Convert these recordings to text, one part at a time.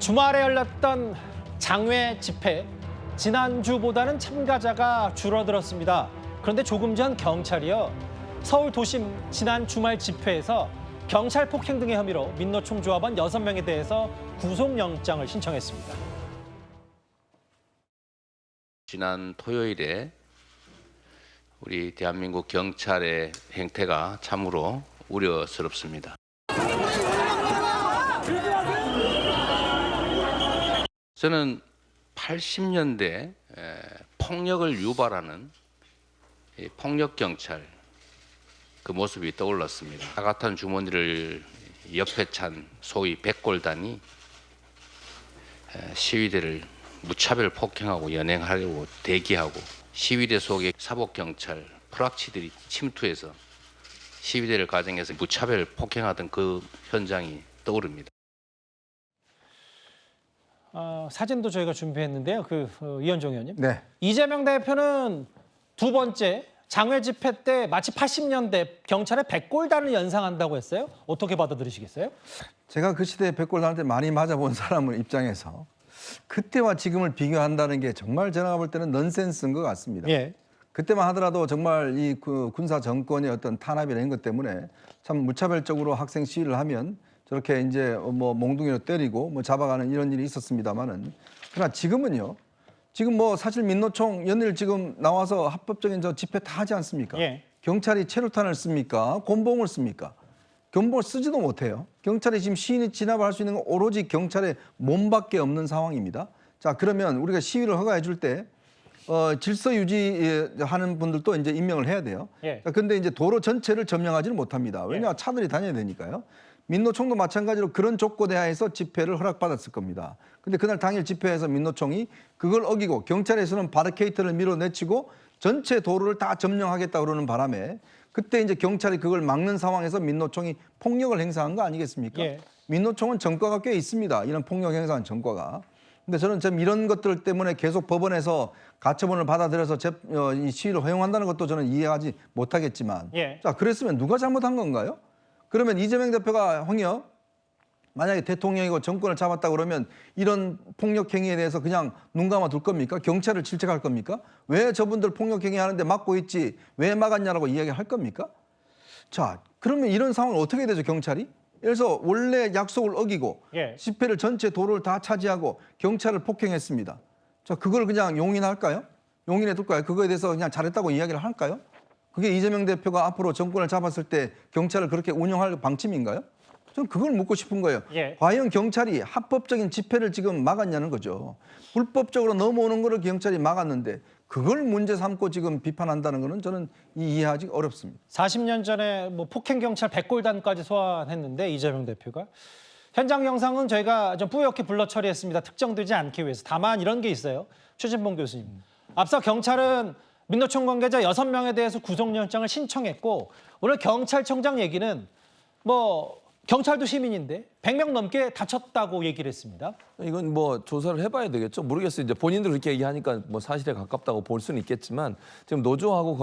주말에 열렸던 장외 집회, 지난주보다는 참가자가 줄어들었습니다. 그런데 조금 전 경찰이요, 서울 도심 지난 주말 집회에서 경찰 폭행 등의 혐의로 민노총조합원 6명에 대해서 구속영장을 신청했습니다. 지난 토요일에 우리 대한민국 경찰의 행태가 참으로 우려스럽습니다. 저는 80년대 폭력을 유발하는 폭력경찰 그 모습이 떠올랐습니다. 사각탄 주머니를 옆에 찬 소위 백골단이 시위대를 무차별 폭행하고 연행하려고 대기하고, 시위대 속에 사복경찰, 프락치들이 침투해서 시위대를 가정해서 무차별 폭행하던 그 현장이 떠오릅니다. 사진도 저희가 준비했는데요. 이현종 의원님. 네. 이재명 대표는 두 번째 장외 집회 때 마치 80년대 경찰의 백골단을 연상한다고 했어요. 어떻게 받아들이시겠어요? 제가 그 시대에 백골단한테 많이 맞아본 사람을 입장에서 그때와 지금을 비교한다는 게 정말 제가 볼 때는 넌센스인 것 같습니다. 예. 그때만 하더라도 정말 이 군사 정권의 어떤 탄압이나 이런 것 때문에 참 무차별적으로 학생 시위를 하면 저렇게 이제 뭐 몽둥이로 때리고 뭐 잡아가는 이런 일이 있었습니다만은, 그러나 지금은요. 지금 뭐 사실 민노총 연일 지금 나와서 합법적인 저 집회 다 하지 않습니까? 예. 경찰이 체류탄을 씁니까? 곤봉을 씁니까? 곤봉을 쓰지도 못해요. 경찰이 지금 시인이 진압을 할 수 있는 건 오로지 경찰의 몸밖에 없는 상황입니다. 자, 그러면 우리가 시위를 허가해 줄 때 질서 유지하는 분들도 이제 임명을 해야 돼요. 예. 그런데 이제 도로 전체를 점령하지는 못합니다. 왜냐, 차들이 다녀야 되니까요. 민노총도 마찬가지로 그런 조건에 하에서 집회를 허락받았을 겁니다. 근데 그날 당일 집회에서 민노총이 그걸 어기고 경찰에서는 바리케이트를 밀어내치고 전체 도로를 다 점령하겠다 그러는 바람에 그때 이제 경찰이 그걸 막는 상황에서 민노총이 폭력을 행사한 거 아니겠습니까? 예. 민노총은 전과가 꽤 있습니다. 이런 폭력 행사한 전과가. 근데 저는 좀 이런 것들 때문에 계속 법원에서 가처분을 받아들여서 이 시위를 허용한다는 것도 저는 이해하지 못하겠지만, 예. 자, 그랬으면 누가 잘못한 건가요? 그러면 이재명 대표가 만약에 대통령이고 정권을 잡았다 그러면 이런 폭력 행위에 대해서 그냥 눈 감아 둘 겁니까? 경찰을 질책할 겁니까? 왜 저분들 폭력 행위 하는데 막고 있지? 왜 막았냐라고 이야기할 겁니까? 자, 그러면 이런 상황은 어떻게 되죠, 경찰이? 그래서 원래 약속을 어기고 예. 집회를 전체 도로를 다 차지하고 경찰을 폭행했습니다. 자, 그걸 그냥 용인할까요? 용인해 둘까요? 그거에 대해서 그냥 잘했다고 이야기를 할까요? 그게 이재명 대표가 앞으로 정권을 잡았을 때 경찰을 그렇게 운영할 방침인가요? 저는 그걸 묻고 싶은 거예요. 예. 과연 경찰이 합법적인 집회를 지금 막았냐는 거죠. 불법적으로 넘어오는 거를 경찰이 막았는데 그걸 문제 삼고 지금 비판한다는 거는 저는 이해하기 어렵습니다. 40년 전에 뭐 폭행 경찰 백골단까지 소환했는데 이재명 대표가 현장 영상은 저희가 좀 뿌옇게 블러 처리했습니다. 특정되지 않기 위해서. 다만 이런 게 있어요. 최진봉 교수님. 앞서 경찰은 민노총 관계자 6명에 대해서 구속영장을 신청했고, 오늘 경찰청장 얘기는 뭐 경찰도 시민인데 100명 넘게 다쳤다고 얘기를 했습니다. 이건 뭐 조사를 해봐야 되겠죠. 모르겠어요. 이제 본인들 그렇게 얘기하니까 뭐 사실에 가깝다고 볼 수는 있겠지만 지금 노조하고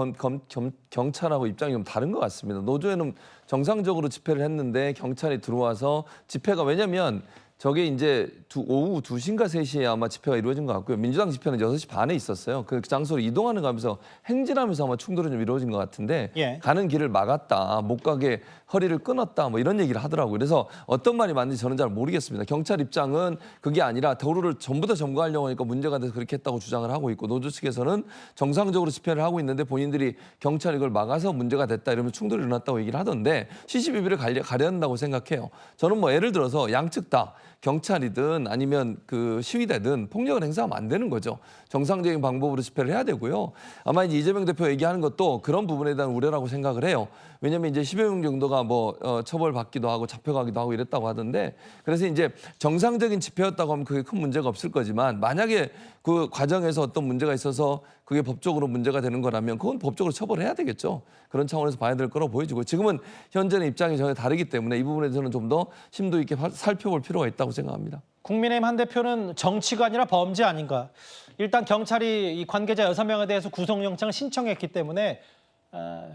경찰하고 입장이 좀 다른 것 같습니다. 노조에는 정상적으로 집회를 했는데 경찰이 들어와서 집회가, 왜냐면 저게 이제 오후 2시인가 3시에 아마 집회가 이루어진 것 같고요. 민주당 집회는 6시 반에 있었어요. 그 장소로 이동하는 가면서 행진하면서 아마 충돌이 좀 이루어진 것 같은데, 예. 가는 길을 막았다, 못 가게 허리를 끊었다, 뭐 이런 얘기를 하더라고요. 그래서 어떤 말이 맞는지 저는 잘 모르겠습니다. 경찰 입장은 그게 아니라 도로를 전부 다 점거하려고 하니까 문제가 돼서 그렇게 했다고 주장을 하고 있고, 노조 측에서는 정상적으로 집회를 하고 있는데 본인들이 경찰이 이걸 막아서 문제가 됐다 이러면 충돌이 일어났다고 얘기를 하던데, 시시비비를 가려야 한다고 생각해요. 저는 뭐 예를 들어서 양측 다 경찰이든 아니면 그 시위대든 폭력을 행사하면 안 되는 거죠. 정상적인 방법으로 집회를 해야 되고요. 아마 이제 이재명 대표 얘기하는 것도 그런 부분에 대한 우려라고 생각을 해요. 왜냐면 이제 10여 명 정도가 뭐 처벌받기도 하고 잡혀가기도 하고 이랬다고 하던데, 그래서 이제 정상적인 집회였다고 하면 그게 큰 문제가 없을 거지만, 만약에 그 과정에서 어떤 문제가 있어서 그게 법적으로 문제가 되는 거라면 그건 법적으로 처벌해야 되겠죠. 그런 차원에서 봐야 될 거라고 보여지고, 지금은 현재는 입장이 전혀 다르기 때문에 이 부분에 대해서는 좀 더 심도 있게 살펴볼 필요가 있다고 생각합니다. 국민의힘 한 대표는 정치가 아니라 범죄 아닌가. 일단 경찰이 이 관계자 6명에 대해서 구속영장을 신청했기 때문에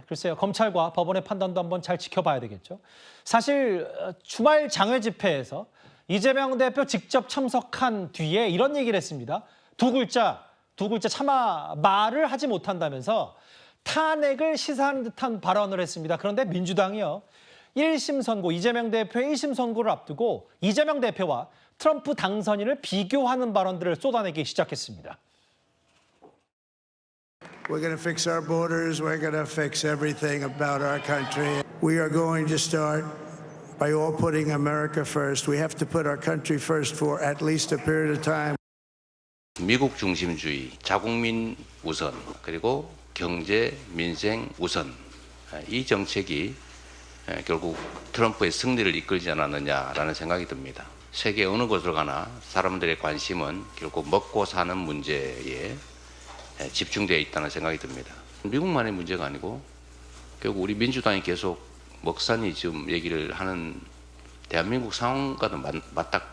글쎄요, 검찰과 법원의 판단도 한번 잘 지켜봐야 되겠죠. 사실 주말 장외 집회에서 이재명 대표 직접 참석한 뒤에 이런 얘기를 했습니다. 두 글자 차마 말을 하지 못한다면서 탄핵을 시사하는 듯한 발언을 했습니다. 그런데 민주당이요. 1심 선고, 이재명 대표의 1심 선고를 앞두고 이재명 대표와 트럼프 당선인을 비교하는 발언들을 쏟아내기 시작했습니다. We're going to fix our borders. We're going to fix everything about our country. We are going to start by all putting America first. We have to put our country first for at least a period of time. 미국 중심주의, 자국민 우선, 그리고 경제, 민생 우선, 이 정책이 결국 트럼프의 승리를 이끌지 않았느냐라는 생각이 듭니다. 세계 어느 곳으로 가나 사람들의 관심은 결국 먹고 사는 문제에 집중되어 있다는 생각이 듭니다. 미국만의 문제가 아니고 결국 우리 민주당이 계속 먹사니즘 얘기를 하는 대한민국 상황과도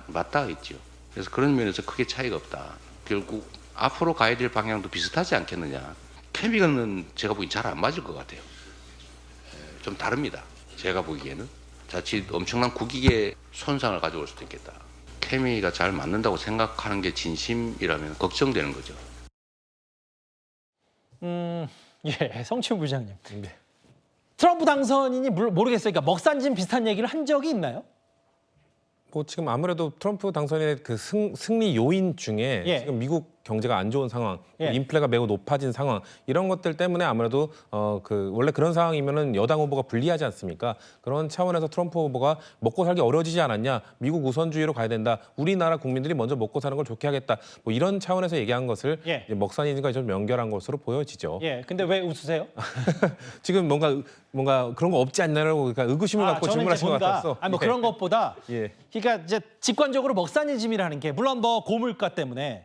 맞닿아 있죠. 그래서 그런 면에서 크게 차이가 없다. 결국 앞으로 가야 될 방향도 비슷하지 않겠느냐. 케미는 제가 보기엔 잘 안 맞을 것 같아요. 좀 다릅니다. 제가 보기에는 자칫 엄청난 국익의 손상을 가져올 수도 있겠다. 케미가 잘 맞는다고 생각하는 게 진심이라면 걱정되는 거죠. 예, 성치훈 부장님. 트럼프 당선인이 모르겠어요. 그러니까 먹산짐 비슷한 얘기를 한 적이 있나요? 뭐 지금 아무래도 트럼프 당선인의 그 승리 요인 중에 예. 지금 미국 경제가 안 좋은 상황, 예. 인플레가 매우 높아진 상황 이런 것들 때문에 아무래도 그 원래 그런 상황이면은 여당 후보가 불리하지 않습니까? 그런 차원에서 트럼프 후보가 먹고 살기 어려워지지 않았냐? 미국 우선주의로 가야 된다. 우리나라 국민들이 먼저 먹고 사는 걸 좋게 하겠다. 뭐 이런 차원에서 얘기한 것을 예. 이제 먹산인과 좀 연결한 것으로 보여지죠. 예, 근데 왜 웃으세요? 지금 뭔가 그런 거 없지 않냐라고 그러니까 의구심을 갖고 저는 이제 질문하신 것 같았어. 뭐 예. 그런 것보다 예. 그러니까 이제 직관적으로 먹사니즘이라는 게 물론 뭐 고물가 때문에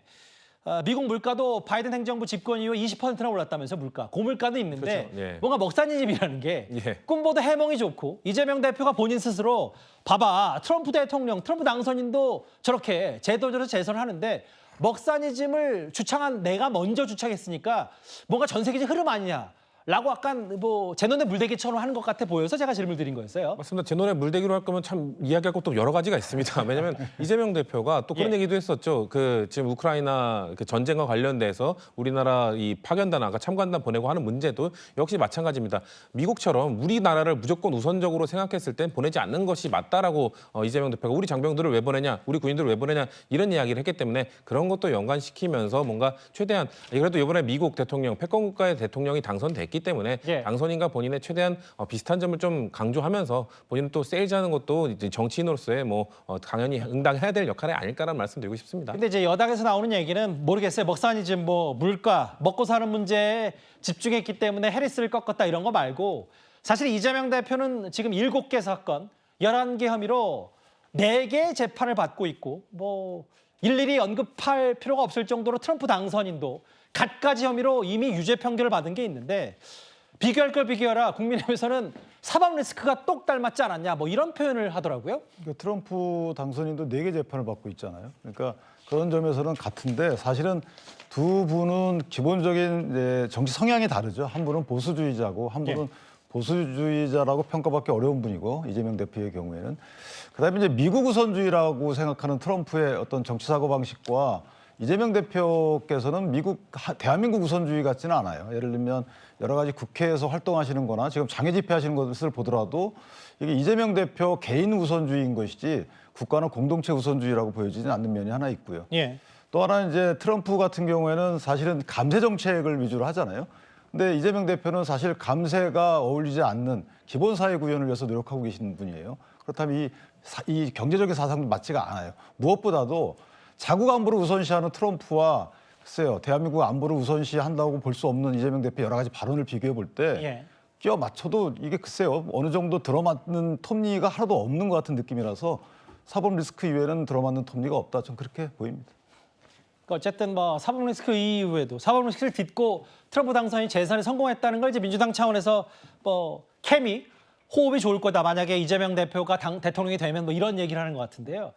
미국 물가도 바이든 행정부 집권 이후에 20%나 올랐다면서 물가. 고물가도 있는데 그렇죠. 예. 뭔가 먹사니즘이라는 게 예. 꿈보다 해몽이 좋고 이재명 대표가 본인 스스로 봐봐 트럼프 대통령, 트럼프 당선인도 저렇게 제도적으로 재선을 하는데 먹사니즘을 주창한 내가 먼저 주창했으니까 뭔가 전 세계적 흐름 아니냐. 라고 약간 뭐 제 눈에 물대기처럼 하는 것 같아 보여서 제가 질문을 드린 거였어요. 맞습니다. 제 눈에 물대기로 할 거면 참 이야기할 것도 여러 가지가 있습니다. 왜냐하면 이재명 대표가 또 그런 예. 얘기도 했었죠. 그 지금 우크라이나 그 전쟁과 관련돼서 우리나라 이 파견단 아까 참관단 보내고 하는 문제도 역시 마찬가지입니다. 미국처럼 우리나라를 무조건 우선적으로 생각했을 땐 보내지 않는 것이 맞다라고 이재명 대표가 우리 장병들을 왜 보내냐, 우리 군인들을 왜 보내냐 이런 이야기를 했기 때문에 그런 것도 연관시키면서 뭔가 최대한 그래도 이번에 미국 대통령 패권 국가의 대통령이 당선됐기 때문에 예. 당선인과 본인의 최대한 비슷한 점을 좀 강조하면서 본인은 또 세일즈하는 것도 이제 정치인으로서의 뭐 당연히 응당해야 될 역할이 아닐까라는 말씀드리고 싶습니다. 근데 이제 여당에서 나오는 얘기는 모르겠어요. 먹사니즘 뭐 물가, 먹고 사는 문제에 집중했기 때문에 해리스를 꺾었다 이런 거 말고 사실 이재명 대표는 지금 7개 사건, 11개 혐의로 4개 재판을 받고 있고 뭐 일일이 언급할 필요가 없을 정도로 트럼프 당선인도 갖가지 혐의로 이미 유죄 판결을 받은 게 있는데 비교할 걸 비교하라. 국민의힘에서는 사법 리스크가 똑 닮았지 않았냐 뭐 이런 표현을 하더라고요. 그러니까 트럼프 당선인도 4개 재판을 받고 있잖아요. 그러니까 그런 점에서는 같은데 사실은 두 분은 기본적인 이제 정치 성향이 다르죠. 한 분은 보수주의자고 한 분은 보수주의자라고 평가받기 어려운 분이고 이재명 대표의 경우에는 그다음에 이제 미국 우선주의라고 생각하는 트럼프의 어떤 정치 사고 방식과 이재명 대표께서는 대한민국 우선주의 같지는 않아요. 예를 들면 여러 가지 국회에서 활동하시는 거나 지금 장애 집회하시는 것을 보더라도 이게 이재명 대표 개인 우선주의인 것이지 국가는 공동체 우선주의라고 보여지는 않는 면이 하나 있고요. 예. 또 하나는 이제 트럼프 같은 경우에는 사실은 감세 정책을 위주로 하잖아요. 근데 이재명 대표는 사실 감세가 어울리지 않는 기본 사회 구현을 위해서 노력하고 계시는 분이에요. 그렇다면 이 경제적인 사상도 맞지가 않아요. 무엇보다도 자국 안보를 우선시하는 트럼프와 글쎄요, 대한민국 안보를 우선시한다고 볼 수 없는 이재명 대표 여러 가지 발언을 비교해 볼 때 예. 끼워 맞춰도 이게 글쎄요, 어느 정도 들어맞는 톱니가 하나도 없는 것 같은 느낌이라서 사법 리스크 이외에는 들어맞는 톱니가 없다. 전 그렇게 보입니다. 어쨌든 뭐 사법 리스크 이후에도 사법 리스크를 딛고 트럼프 당선이 재선에 성공했다는 걸 이제 민주당 차원에서 뭐 케미 호흡이 좋을 거다. 만약에 이재명 대표가 대통령이 되면 뭐 이런 얘기를 하는 것 같은데요.